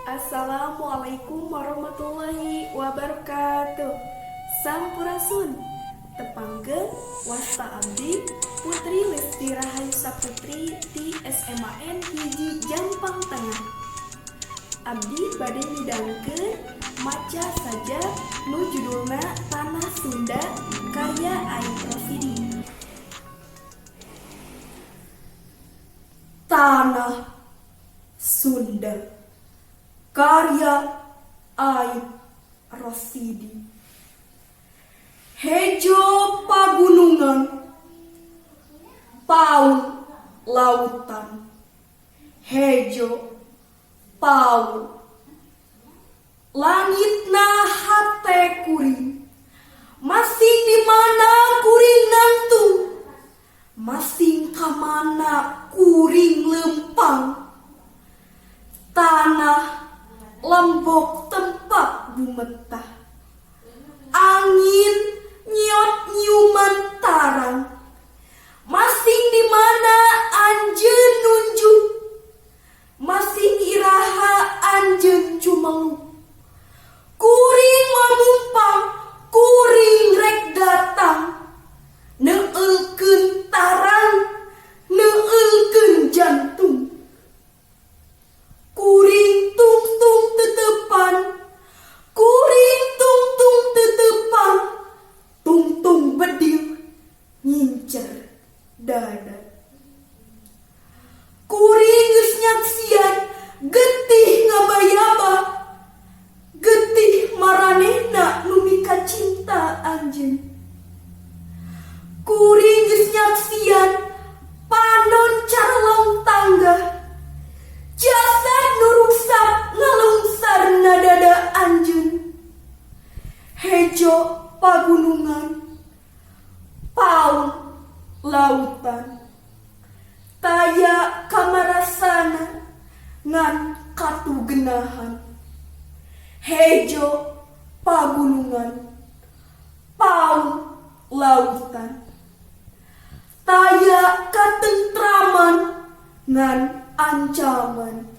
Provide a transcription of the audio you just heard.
Assalamualaikum warahmatullahi wabarakatuh. Sampurasun. Tepanggeun wasta abdi Putri Lesti Rahayu Saputri di SMAN hiji Jampang Tengah. Abdi bade midangkeun maca saja nu judulna Tanah Sunda karya Aip Rosidi. Tanah Sunda karya Aip Rosidi. Hejo pagunungan, paul lautan. Hejo paul langitna hate kuring, masing di mana kuring nangtung, masing kamana kuring lempang. Tanah lembok tempat bumetah, angin nyot nyuman tarang, masing di mana anjeun nunjuk, masing iraha anjeun cumeluk. Kuring mamumpang, kuring rek datang, neueulkeun tarang, neueulkeun jantung. Kuring tungtung tetepan, kuring tungtung tetepan, tungtung bedil ngincer dada. Kuring geus nyaksian getih ngabayaba, getih maranehna nu mika cinta anjeun. Kuring geus nyaksian panon carlong tangga, jasad nu rusak ngalungsarna dada anjeun. Hejo pagunungan, paul lautan. Taya kamarasana ngan katugenahan. Hejo pagunungan, paul lautan. Taya katentraman ngan ancaman.